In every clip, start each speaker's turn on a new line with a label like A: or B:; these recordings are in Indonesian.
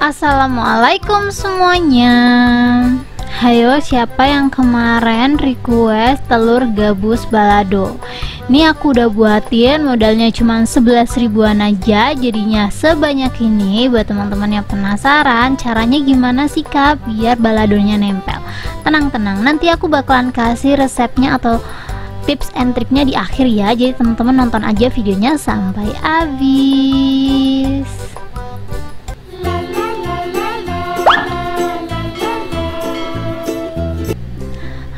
A: Assalamualaikum semuanya. Hayo, siapa yang kemarin request telur gabus balado? Ini aku udah buatin, modalnya cuma 11 ribuan aja, jadinya sebanyak ini. Buat teman-teman yang penasaran caranya gimana sih kak biar baladonya nempel, tenang-tenang, nanti aku bakalan kasih resepnya atau tips and triknya di akhir ya. Jadi teman-teman nonton aja videonya sampai habis.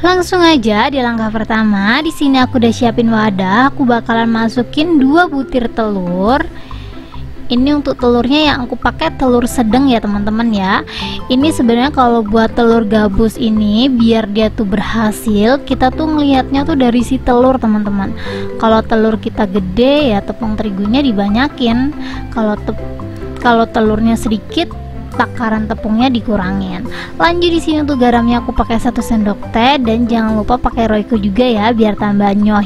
A: Langsung aja di langkah pertama. Di sini aku udah siapin wadah. Aku bakalan masukin 2 butir telur. Ini untuk telurnya yang aku pakai telur sedang ya teman-teman ya. Ini sebenarnya kalau buat telur gabus ini biar dia tuh berhasil, kita tuh ngelihatnya tuh dari si telur teman-teman. Kalau telur kita gede ya tepung terigunya dibanyakin. Kalau telurnya sedikit, takaran tepungnya dikurangin. Lanjut di sini untuk garamnya aku pakai 1 sendok teh, dan jangan lupa pakai Royco juga ya biar tambah nyoh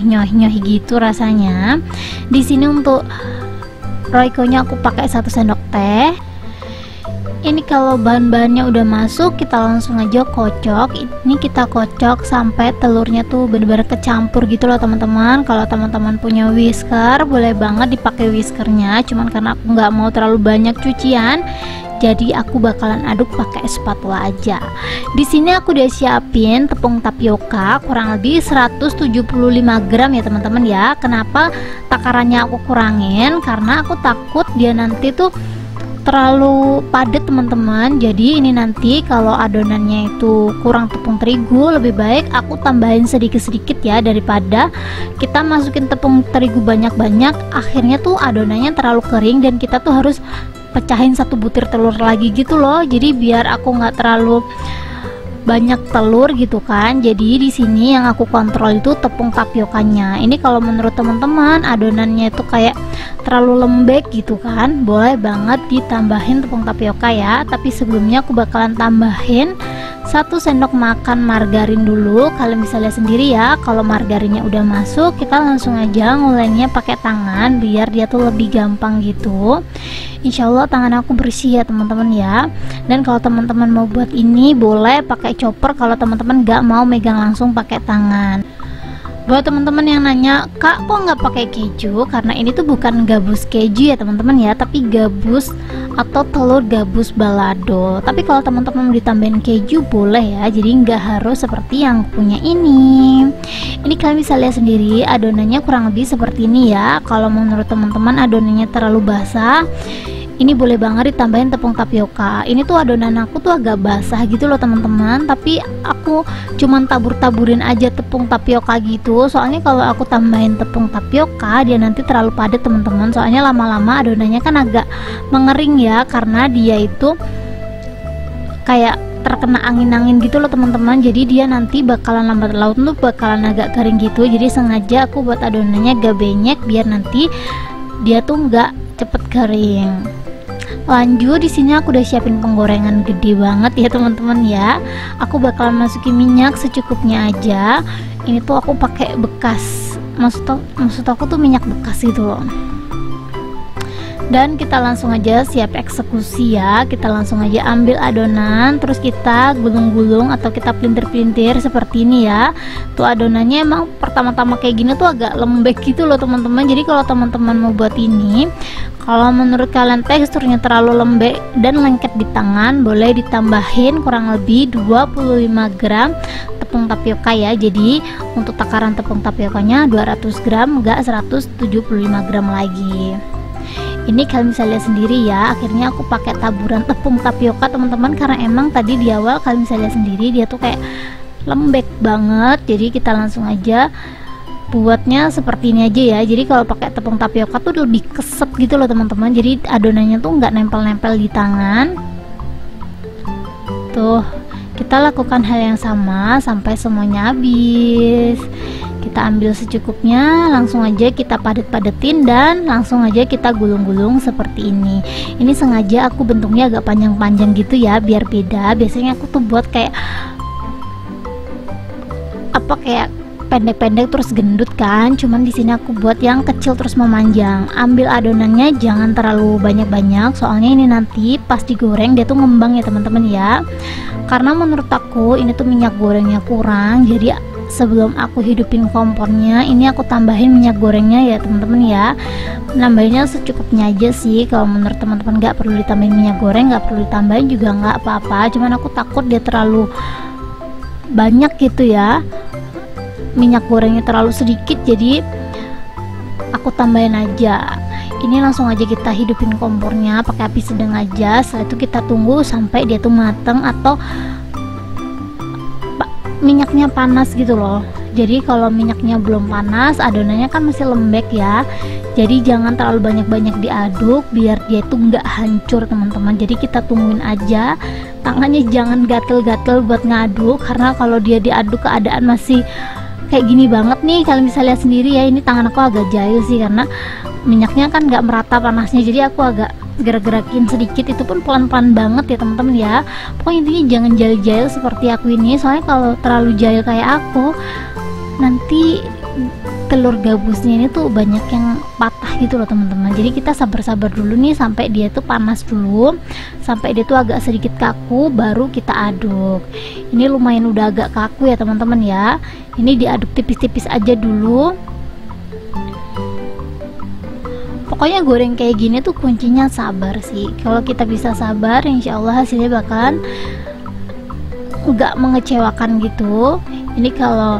A: gitu rasanya. Di sini untuk Royco-nya aku pakai 1 sendok teh. Ini kalau bahan-bahannya udah masuk, kita langsung aja kocok. Ini kita kocok sampai telurnya tuh bener-bener kecampur gitu loh teman-teman. Kalau teman-teman punya whisker, boleh banget dipakai whiskernya. Cuman karena aku nggak mau terlalu banyak cucian, jadi aku bakalan aduk pakai spatula aja. Di sini aku udah siapin tepung tapioka kurang lebih 175 gram ya teman-teman ya. Kenapa takarannya aku kurangin? Karena aku takut dia nanti tuh terlalu padat teman-teman. Jadi ini nanti kalau adonannya itu kurang tepung terigu, lebih baik aku tambahin sedikit-sedikit ya, daripada kita masukin tepung terigu banyak-banyak akhirnya tuh adonannya terlalu kering dan kita tuh harus pecahin 1 butir telur lagi gitu loh. Jadi biar aku nggak terlalu banyak telur gitu kan. Jadi di sini yang aku kontrol itu tepung tapiokanya. Ini kalau menurut teman-teman adonannya itu kayak terlalu lembek gitu kan, boleh banget ditambahin tepung tapioka ya. Tapi sebelumnya aku bakalan tambahin 1 sendok makan margarin dulu. Kalian bisa lihat sendiri ya, kalau margarinnya udah masuk, kita langsung aja ngulengnya pakai tangan biar dia tuh lebih gampang gitu. Insya Allah tangan aku bersih ya teman-teman ya. Dan kalau teman-teman mau buat ini boleh pakai chopper kalau teman-teman gak mau megang langsung pakai tangan. Buat teman-teman yang nanya, kak kok nggak pakai keju? Karena ini tuh bukan gabus keju ya teman-teman ya, tapi gabus atau telur gabus balado. Tapi kalau teman-teman mau ditambahin keju boleh ya, jadi nggak harus seperti yang punya ini. Ini kalian bisa lihat sendiri adonannya kurang lebih seperti ini ya. Kalau menurut teman-teman adonannya terlalu basah, ini boleh banget ditambahin tepung tapioka. Ini tuh adonan aku tuh agak basah gitu loh teman-teman, tapi aku cuman tabur-taburin aja tepung tapioka gitu. Soalnya kalau aku tambahin tepung tapioka dia nanti terlalu padat teman-teman. Soalnya lama-lama adonannya kan agak mengering ya, karena dia itu kayak terkena angin-angin gitu loh teman-teman. Jadi dia nanti bakalan lambat laun tuh bakalan agak kering gitu. Jadi sengaja aku buat adonannya agak banyak biar nanti dia tuh nggak cepet kering. Lanjut di sini aku udah siapin penggorengan gede banget ya teman-teman ya. Aku bakalan masukin minyak secukupnya aja. Ini tuh aku pakai bekas, maksud aku tuh minyak bekas gitu loh. Dan kita langsung aja siap eksekusi ya. Kita langsung aja ambil adonan, terus kita gulung-gulung atau kita pelintir-pelintir seperti ini ya. Tuh adonannya emang pertama-tama kayak gini tuh agak lembek gitu loh teman-teman. Jadi kalau teman-teman mau buat ini, kalau menurut kalian teksturnya terlalu lembek dan lengket di tangan, boleh ditambahin kurang lebih 25 gram tepung tapioka ya. Jadi untuk takaran tepung tapiokanya 200 gram, enggak 175 gram lagi. Ini kalian bisa lihat sendiri ya, akhirnya aku pakai taburan tepung tapioka teman-teman, karena emang tadi di awal kalian bisa lihat sendiri dia tuh kayak lembek banget. Jadi kita langsung aja buatnya seperti ini aja ya. Jadi kalau pakai tepung tapioka tuh lebih keset gitu loh teman-teman, jadi adonannya tuh nggak nempel-nempel di tangan. Tuh kita lakukan hal yang sama sampai semuanya habis. Kita ambil secukupnya, langsung aja kita padet-padetin dan langsung aja kita gulung-gulung seperti ini. Ini sengaja aku bentuknya agak panjang-panjang gitu ya biar beda. Biasanya aku tuh buat kayak pendek-pendek terus gendut kan, cuman di sini aku buat yang kecil terus memanjang. Ambil adonannya jangan terlalu banyak-banyak, soalnya ini nanti pas digoreng dia tuh ngembang ya teman-teman ya. Karena menurut aku ini tuh minyak gorengnya kurang, jadi sebelum aku hidupin kompornya ini aku tambahin minyak gorengnya ya teman-teman ya. Nambahinnya secukupnya aja sih, kalau menurut teman-teman nggak perlu ditambahin minyak goreng, nggak perlu ditambahin juga nggak apa-apa, cuman aku takut dia terlalu banyak gitu ya, minyak gorengnya terlalu sedikit, jadi aku tambahin aja. Ini langsung aja kita hidupin kompornya pakai api sedang aja. Setelah itu kita tunggu sampai dia tuh mateng atau minyaknya panas gitu loh. Jadi kalau minyaknya belum panas, adonannya kan masih lembek ya, jadi jangan terlalu banyak-banyak diaduk biar dia tuh nggak hancur teman-teman. Jadi kita tungguin aja, tangannya jangan gatel-gatel buat ngaduk, karena kalau dia diaduk keadaan masih kayak gini banget nih, kalian bisa lihat sendiri ya, ini tangan aku agak jahil sih karena minyaknya kan nggak merata panasnya, jadi aku agak gerak-gerakin sedikit, itu pun pelan-pelan banget ya teman-teman ya. Pokoknya intinya jangan jahil-jahil seperti aku ini, soalnya kalau terlalu jahil kayak aku nanti telur gabusnya ini tuh banyak yang patah gitu loh teman-teman. Jadi kita sabar-sabar dulu nih sampai dia tuh panas dulu, sampai dia tuh agak sedikit kaku, baru kita aduk. Ini lumayan udah agak kaku ya teman-teman ya, ini diaduk tipis-tipis aja dulu. Pokoknya goreng kayak gini tuh kuncinya sabar sih. Kalau kita bisa sabar, insya Allah hasilnya bahkan nggak mengecewakan gitu. Ini kalau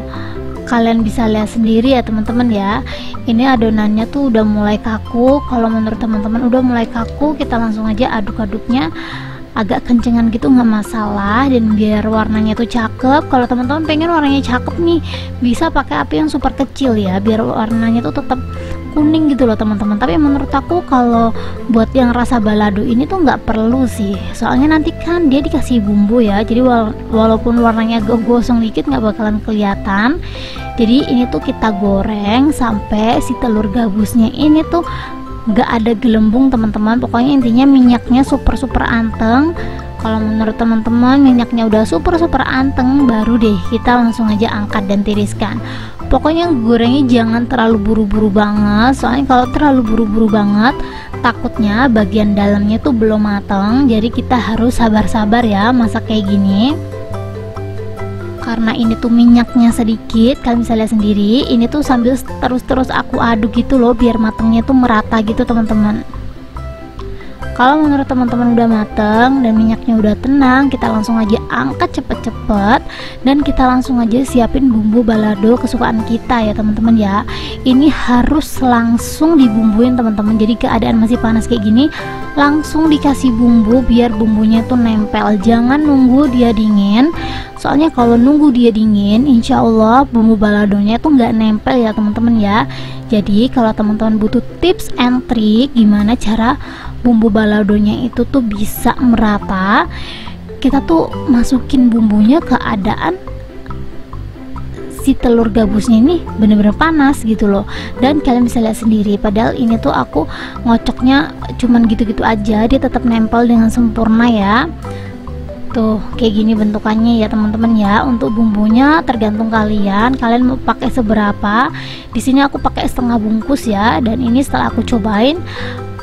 A: kalian bisa lihat sendiri ya teman-teman ya, ini adonannya tuh udah mulai kaku. Kalau menurut teman-teman udah mulai kaku, kita langsung aja aduk-aduknya agak kencengan gitu nggak masalah, dan biar warnanya tuh cakep. Kalau teman-teman pengen warnanya cakep nih, bisa pakai api yang super kecil ya, biar warnanya tuh tetap kuning gitu loh teman-teman. Tapi menurut aku kalau buat yang rasa balado ini tuh nggak perlu sih, soalnya nanti kan dia dikasih bumbu ya, jadi walaupun warnanya agak gosong dikit nggak bakalan kelihatan. Jadi ini tuh kita goreng sampai si telur gabusnya ini tuh nggak ada gelembung teman-teman. Pokoknya intinya minyaknya super anteng. Kalau menurut teman-teman minyaknya udah super anteng, baru deh kita langsung aja angkat dan tiriskan. Pokoknya gorengnya jangan terlalu buru-buru banget, soalnya kalau terlalu buru-buru banget takutnya bagian dalamnya tuh belum matang. Jadi kita harus sabar-sabar ya masak kayak gini. Karena ini tuh minyaknya sedikit, kalian bisa lihat sendiri, ini tuh sambil terus aku aduk gitu loh biar matangnya tuh merata gitu teman-teman. Kalau menurut teman-teman udah mateng dan minyaknya udah tenang, kita langsung aja angkat cepet-cepet dan kita langsung aja siapin bumbu balado kesukaan kita ya teman-teman ya. Ini harus langsung dibumbuin teman-teman. Jadi keadaan masih panas kayak gini, langsung dikasih bumbu biar bumbunya tuh nempel. Jangan nunggu dia dingin, soalnya kalau nunggu dia dingin, insya Allah bumbu baladonya tuh nggak nempel ya teman-teman ya. Jadi kalau teman-teman butuh tips and trick gimana cara bumbu baladonya itu tuh bisa merata, kita tuh masukin bumbunya keadaan si telur gabusnya ini bener-bener panas gitu loh. Dan kalian bisa lihat sendiri, padahal ini tuh aku ngocoknya cuman gitu-gitu aja, dia tetap nempel dengan sempurna ya. Tuh kayak gini bentukannya ya teman-teman ya. Untuk bumbunya tergantung kalian mau pakai seberapa. Di sini aku pakai setengah bungkus ya, dan ini setelah aku cobain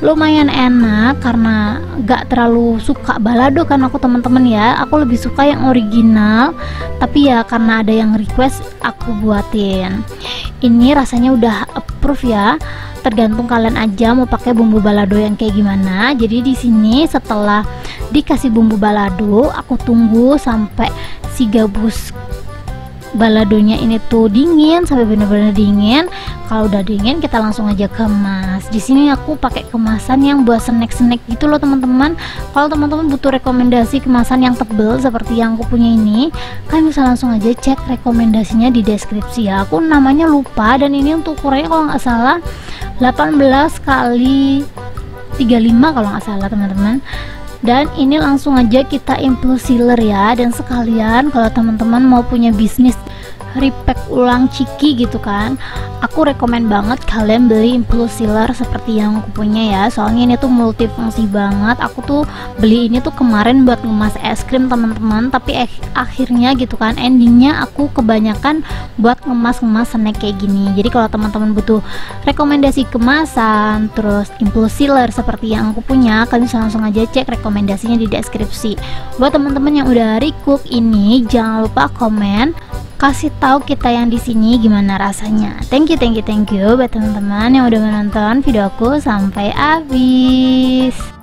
A: lumayan enak karena gak terlalu suka balado kan aku teman-teman ya. Aku lebih suka yang original, tapi ya karena ada yang request aku buatin. Ini rasanya udah approve ya, tergantung kalian aja mau pakai bumbu balado yang kayak gimana. Jadi di sini setelah dikasih bumbu balado, aku tunggu sampai si gabus baladonya ini tuh dingin, sampai bener-bener dingin. Kalau udah dingin kita langsung aja kemas. Di sini aku pakai kemasan yang buat snack-snack gitu loh teman-teman. Kalau teman-teman butuh rekomendasi kemasan yang tebel seperti yang aku punya ini, kalian bisa langsung aja cek rekomendasinya di deskripsi ya. Aku namanya lupa, dan ini untuk ukurannya kalau nggak salah 18 kali 35 kalau nggak salah teman-teman. Dan ini langsung aja kita infus sealer ya. Dan sekalian kalau teman-teman mau punya bisnis repack ulang Chiki gitu kan, aku rekomen banget kalian beli impulse sealer seperti yang aku punya ya. Soalnya ini tuh multifungsi banget. Aku tuh beli ini tuh kemarin buat ngemas es krim teman-teman, tapi akhirnya gitu kan endingnya aku kebanyakan buat ngemas snack kayak gini. Jadi kalau teman-teman butuh rekomendasi kemasan terus impulse sealer seperti yang aku punya, kalian bisa langsung aja cek rekomendasinya di deskripsi. Buat teman-teman yang udah recook ini, jangan lupa komen, kasih tahu kita yang di sini gimana rasanya. Thank you buat teman-teman yang udah menonton videoku sampai habis.